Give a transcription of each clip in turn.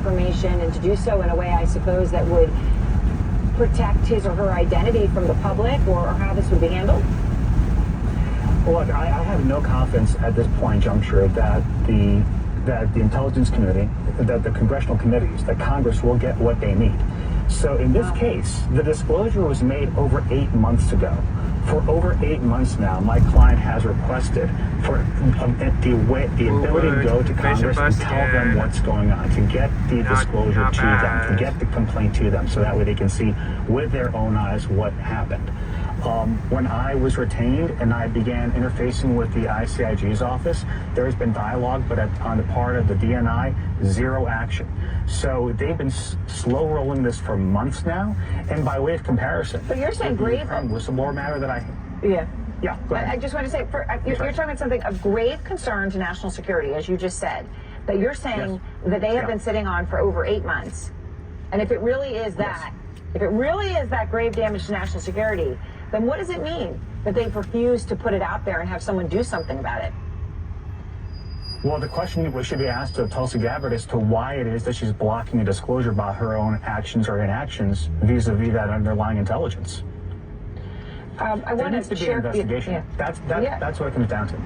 information and to do so in a way, I suppose, that would protect his or her identity from the public, or how this would be handled? Well, look, I have no confidence at this point juncture that the intelligence community, that the congressional committees, that Congress will get what they need. So in this case, the disclosure was made over 8 months ago. For over 8 months now, my client has requested for the ability to go to Congress and tell them what's going on, to get the disclosure to them, to get the complaint to them, so that way they can see with their own eyes what happened. When I was retained and I began interfacing with the ICIG's office, there has been dialogue, but on the part of the DNI, zero action. So they've been slow rolling this for months now. And by way of comparison, but you're saying grave whistleblower matter that I yeah. Go ahead. I just want to say, you're talking about something of grave concern to national security, as you just said, that you're saying that they have been sitting on for over 8 months. And if it really is that, if it really is that grave damage to national security, then what does it mean that they've refused to put it out there and have someone do something about it? Well, the question should be asked of Tulsi Gabbard as to why it is that she's blocking a disclosure about her own actions or inactions vis-a-vis that underlying intelligence. There needs to be an investigation. That's what it comes down to.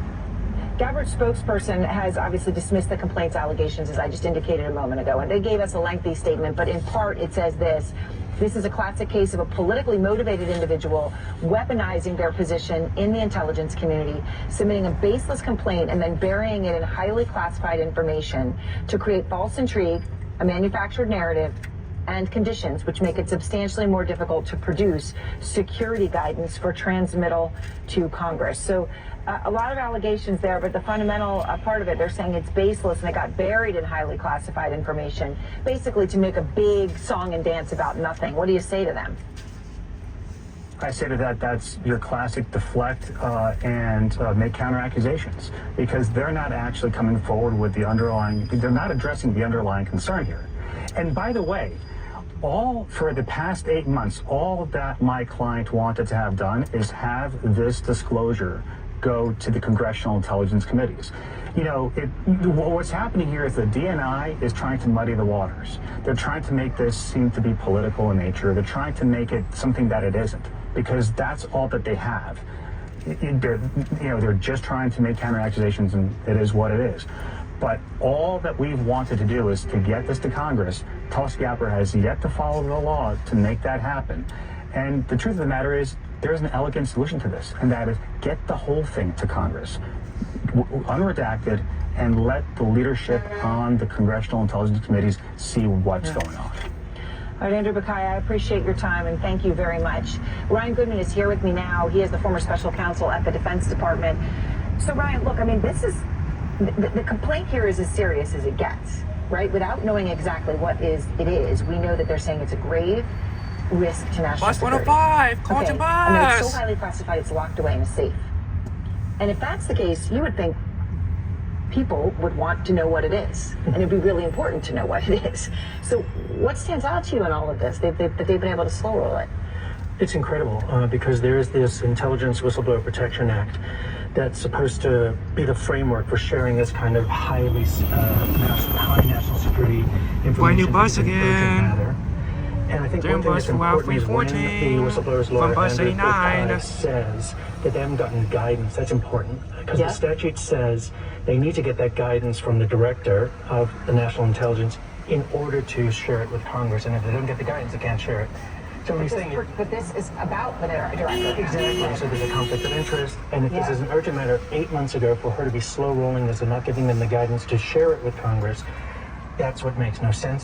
Gabbard's spokesperson has obviously dismissed the complaint's allegations, as I just indicated a moment ago, and they gave us a lengthy statement, but in part it says this: this is a classic case of a politically motivated individual weaponizing their position in the intelligence community, submitting a baseless complaint and then burying it in highly classified information to create false intrigue, a manufactured narrative, and conditions which make it substantially more difficult to produce security guidance for transmittal to Congress. So a lot of allegations there, but the fundamental part of it, they're saying it's baseless and it got buried in highly classified information, basically to make a big song and dance about nothing. What do you say to them? I say to that, that's your classic deflect and make counter accusations, because they're not actually coming forward with the underlying, they're not addressing the underlying concern here. And by the way, for the past 8 months, all that my client wanted to have done is have this disclosure go to the congressional intelligence committees. You know, what's happening here is the DNI is trying to muddy the waters. They're trying to make this seem to be political in nature. They're trying to make it something that it isn't, because that's all that they have. They're just trying to make counter accusations, and it is what it is. But all that we've wanted to do is to get this to Congress. Tulsi Gabbard has yet to follow the law to make that happen. And the truth of the matter is, there's an elegant solution to this, and that is get the whole thing to Congress, unredacted, and let the leadership on the congressional intelligence committees see what's going on. All right, Andrew Buckeye, I appreciate your time and thank you very much. Ryan Goodman is here with me now. He is the former special counsel at the Defense Department. So Ryan, look, I mean, this is, the complaint here is as serious as it gets, right? Without knowing exactly what it is, we know that they're saying it's a grave risk to national security. Bus 105, Colton bus. I mean, it's so highly classified, it's locked away in a safe. And if that's the case, you would think people would want to know what it is, and it'd be really important to know what it is. So what stands out to you in all of this, that they've been able to slow roll it? It's incredible because there is this Intelligence Whistleblower Protection Act that's supposed to be the framework for sharing this kind of high national security information. Why new bus again? And I think one thing that's important is when the whistleblower's lawyer, Andrew Buckeye, says that they haven't gotten guidance. That's important because the statute says they need to get that guidance from the director of the national intelligence in order to share it with Congress. And if they don't get the guidance, they can't share it. So he's saying, but this is about the director. Exactly. So there's a conflict of interest. And if this is an urgent matter 8 months ago for her to be slow rolling this and not giving them the guidance to share it with Congress, that's what makes no sense.